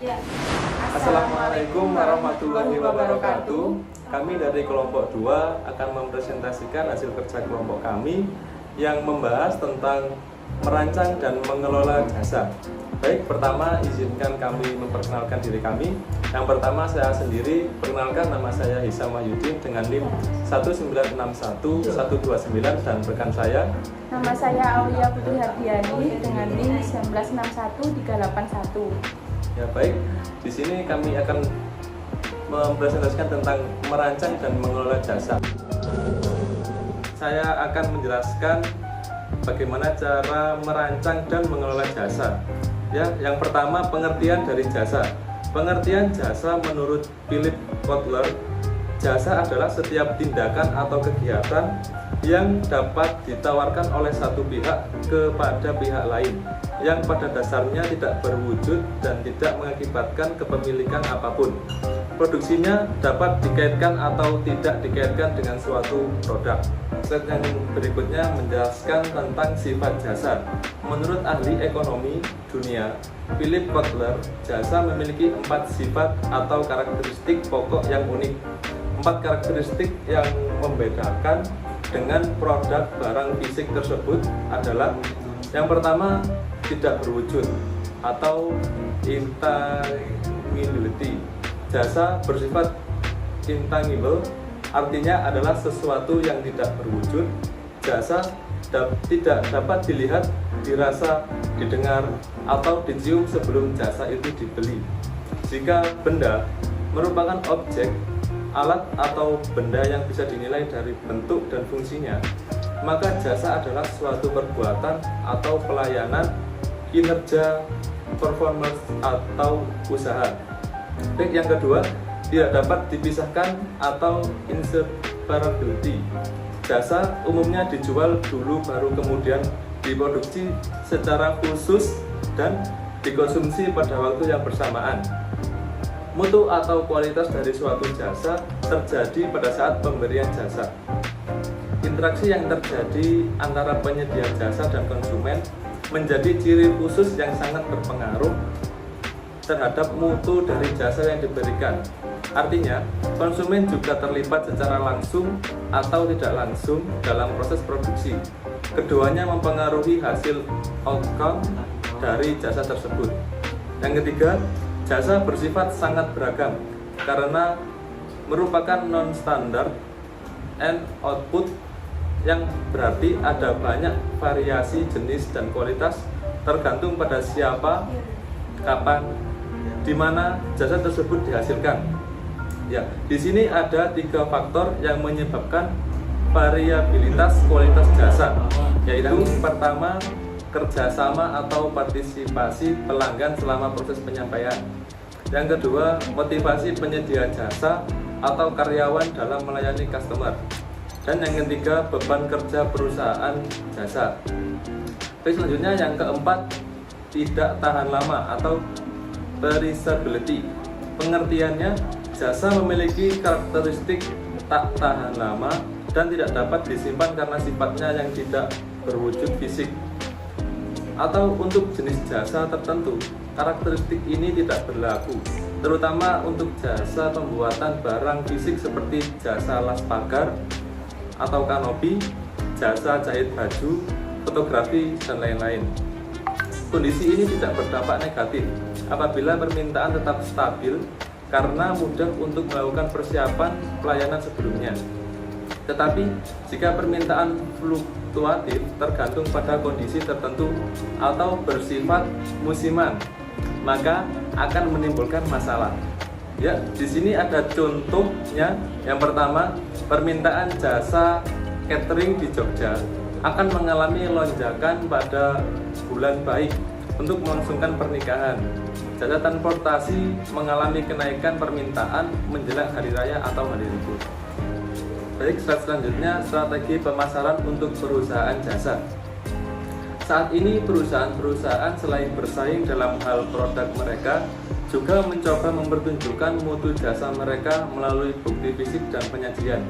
Ya. Assalamualaikum warahmatullahi wabarakatuh. Kami dari kelompok 2 akan mempresentasikan hasil kerja kelompok kami yang membahas tentang merancang dan mengelola jasa. Baik, pertama izinkan kami memperkenalkan diri kami. Yang pertama saya sendiri, perkenalkan nama saya Hisam Wahyudin dengan NIM 1961129 dan rekan saya. Nama saya Aulia Putri Hardiani dengan NIM 1961381. Ya baik, di sini kami akan mempresentasikan tentang merancang dan mengelola jasa. Saya akan menjelaskan bagaimana cara merancang dan mengelola jasa. Ya, yang pertama pengertian dari jasa. Pengertian jasa menurut Philip Kotler, jasa adalah setiap tindakan atau kegiatan yang dapat ditawarkan oleh satu pihak kepada pihak lain yang pada dasarnya tidak berwujud dan tidak mengakibatkan kepemilikan apapun. Produksinya dapat dikaitkan atau tidak dikaitkan dengan suatu produk. Slide yang berikutnya menjelaskan tentang sifat jasa. Menurut ahli ekonomi dunia, Philip Kotler, jasa memiliki 4 sifat atau karakteristik pokok yang unik. 4 karakteristik yang membedakan dengan produk barang fisik tersebut adalah: yang pertama, tidak berwujud atau intangibility. Jasa bersifat intangible, artinya adalah sesuatu yang tidak berwujud. Jasa tidak dapat dilihat, dirasa, didengar, atau dicium sebelum jasa itu dibeli. Jika benda merupakan objek, alat atau benda yang bisa dinilai dari bentuk dan fungsinya, maka jasa adalah suatu perbuatan atau pelayanan, kinerja, performance, atau usaha. Yang kedua, tidak dapat dipisahkan atau inseparability. Jasa umumnya dijual dulu baru kemudian diproduksi secara khusus dan dikonsumsi pada waktu yang bersamaan. Mutu atau kualitas dari suatu jasa terjadi pada saat pemberian jasa. Interaksi yang terjadi antara penyedia jasa dan konsumen menjadi ciri khusus yang sangat berpengaruh terhadap mutu dari jasa yang diberikan. Artinya, konsumen juga terlibat secara langsung atau tidak langsung dalam proses produksi. Keduanya mempengaruhi hasil outcome dari jasa tersebut. Yang ketiga, jasa bersifat sangat beragam karena merupakan non-standard and output, yang berarti ada banyak variasi jenis dan kualitas tergantung pada siapa, kapan, di mana jasa tersebut dihasilkan. Ya, di sini ada 3 faktor yang menyebabkan variabilitas kualitas jasa, yaitu pertama, kerjasama atau partisipasi pelanggan selama proses penyampaian. Yang kedua, motivasi penyedia jasa atau karyawan dalam melayani customer. Dan yang ketiga, beban kerja perusahaan jasa. Terus selanjutnya yang keempat, tidak tahan lama atau perishability. Pengertiannya, jasa memiliki karakteristik tak tahan lama dan tidak dapat disimpan karena sifatnya yang tidak berwujud fisik. Atau untuk jenis jasa tertentu, karakteristik ini tidak berlaku, terutama untuk jasa pembuatan barang fisik seperti jasa las pagar atau kanopi, jasa jahit baju, fotografi, dan lain-lain. Kondisi ini tidak berdampak negatif apabila permintaan tetap stabil karena mudah untuk melakukan persiapan pelayanan sebelumnya. Tetapi jika permintaan fluktuatif tergantung pada kondisi tertentu atau bersifat musiman, maka akan menimbulkan masalah. Ya, di sini ada contohnya. Yang pertama, permintaan jasa catering di Jogja akan mengalami lonjakan pada bulan baik untuk melangsungkan pernikahan. Jasa transportasi mengalami kenaikan permintaan menjelang hari raya atau hari libur. Baik, slide selanjutnya, strategi pemasaran untuk perusahaan jasa. Saat ini perusahaan-perusahaan selain bersaing dalam hal produk mereka, juga mencoba mempertunjukkan mutu jasa mereka melalui bukti fisik dan penyajian.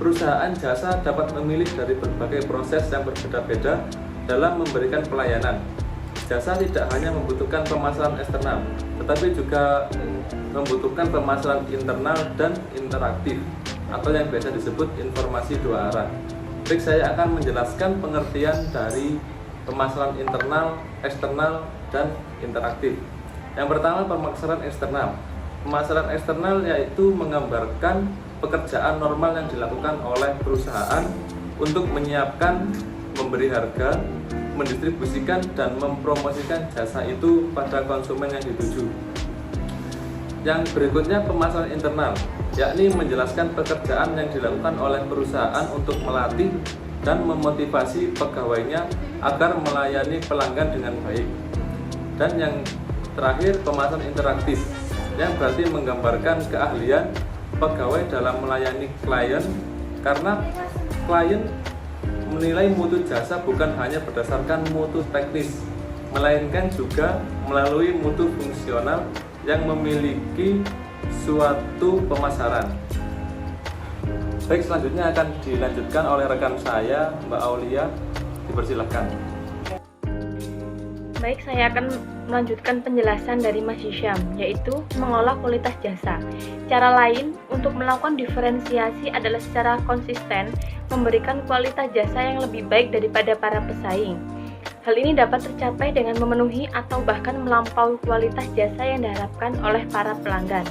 Perusahaan jasa dapat memilih dari berbagai proses yang berbeda-beda dalam memberikan pelayanan. jasa tidak hanya membutuhkan pemasaran eksternal, tetapi juga membutuhkan pemasaran internal dan interaktif, atau yang biasa disebut informasi dua arah. Baik, saya akan menjelaskan pengertian dari pemasaran internal, eksternal, dan interaktif. Yang pertama, pemasaran eksternal. Pemasaran eksternal yaitu menggambarkan pekerjaan normal yang dilakukan oleh perusahaan untuk menyiapkan, memberi harga, mendistribusikan, dan mempromosikan jasa itu pada konsumen yang dituju. Yang berikutnya, pemasaran internal, yakni menjelaskan pekerjaan yang dilakukan oleh perusahaan untuk melatih dan memotivasi pegawainya agar melayani pelanggan dengan baik. Dan yang terakhir, pemasaran interaktif, yang berarti menggambarkan keahlian pegawai dalam melayani klien, karena klien menilai mutu jasa bukan hanya berdasarkan mutu teknis, melainkan juga melalui mutu fungsional yang memiliki suatu pemasaran. Baik, selanjutnya akan dilanjutkan oleh rekan saya, Mbak Aulia. Dipersilahkan. Baik, saya akan melanjutkan penjelasan dari Mas Hisham, yaitu mengolah kualitas jasa. Cara lain untuk melakukan diferensiasi adalah secara konsisten memberikan kualitas jasa yang lebih baik daripada para pesaing. Hal ini dapat tercapai dengan memenuhi atau bahkan melampaui kualitas jasa yang diharapkan oleh para pelanggan.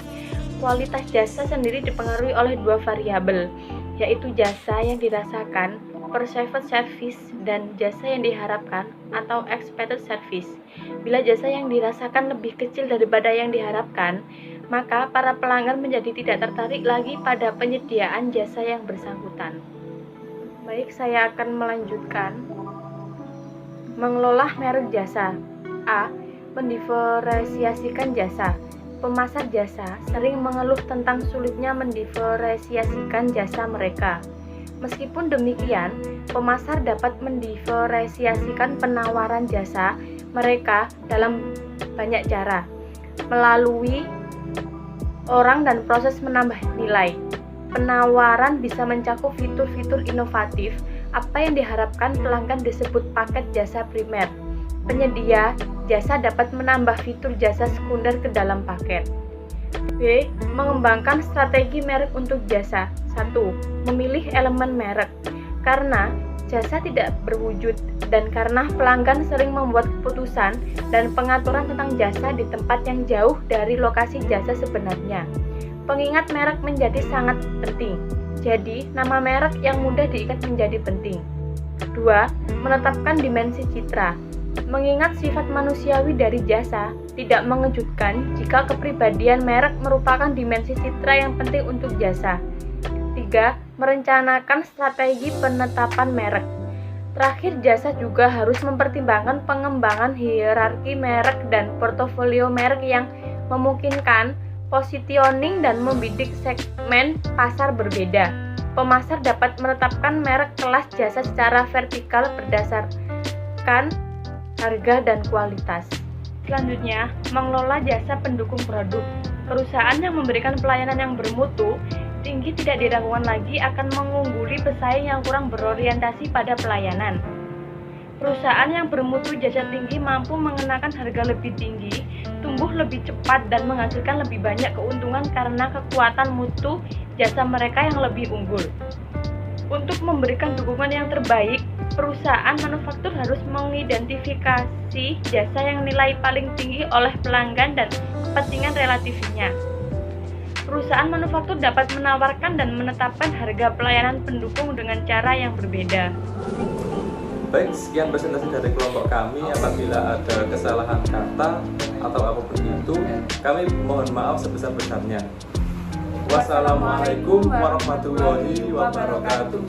Kualitas jasa sendiri dipengaruhi oleh dua variabel, yaitu jasa yang dirasakan, perceived service, dan jasa yang diharapkan atau expected service. Bila jasa yang dirasakan lebih kecil daripada yang diharapkan, maka para pelanggan menjadi tidak tertarik lagi pada penyediaan jasa yang bersangkutan. Baik, saya akan melanjutkan. Mengelola merek jasa. A. Mendiferensiasikan jasa. Pemasar jasa sering mengeluh tentang sulitnya mendiferensiasikan jasa mereka. Meskipun demikian, pemasar dapat mendiferensiasikan penawaran jasa mereka dalam banyak cara, melalui orang dan proses menambah nilai. Penawaran bisa mencakup fitur-fitur inovatif. Apa yang diharapkan pelanggan disebut paket jasa primer. Penyedia jasa dapat menambah fitur jasa sekunder ke dalam paket. B. Mengembangkan strategi merek untuk jasa. 1. Memilih elemen merek. Karena jasa tidak berwujud dan karena pelanggan sering membuat keputusan dan pengaturan tentang jasa di tempat yang jauh dari lokasi jasa sebenarnya. Pengingat merek menjadi sangat penting. Jadi, nama merek yang mudah diingat menjadi penting. 2. Menetapkan dimensi citra. Mengingat sifat manusiawi dari jasa, tidak mengejutkan jika kepribadian merek merupakan dimensi citra yang penting untuk jasa. 3. Merencanakan strategi penetapan merek. Terakhir, jasa juga harus mempertimbangkan pengembangan hierarki merek dan portofolio merek yang memungkinkan positioning dan membidik segmen pasar berbeda. Pemasar dapat menetapkan merek kelas jasa secara vertikal berdasarkan harga dan kualitas. Selanjutnya, mengelola jasa pendukung produk. Perusahaan yang memberikan pelayanan yang bermutu tinggi tidak diragukan lagi akan mengungguli pesaing yang kurang berorientasi pada pelayanan. Perusahaan yang bermutu jasa tinggi mampu mengenakan harga lebih tinggi, tumbuh lebih cepat, dan menghasilkan lebih banyak keuntungan karena kekuatan mutu jasa mereka yang lebih unggul. Untuk memberikan dukungan yang terbaik, perusahaan manufaktur harus mengidentifikasi jasa yang nilai paling tinggi oleh pelanggan dan kepentingan relatifnya. Perusahaan manufaktur dapat menawarkan dan menetapkan harga pelayanan pendukung dengan cara yang berbeda. Baik, sekian presentasi dari kelompok kami. Apabila ada kesalahan kata atau apapun itu, kami mohon maaf sebesar-besarnya. Wassalamualaikum warahmatullahi wabarakatuh.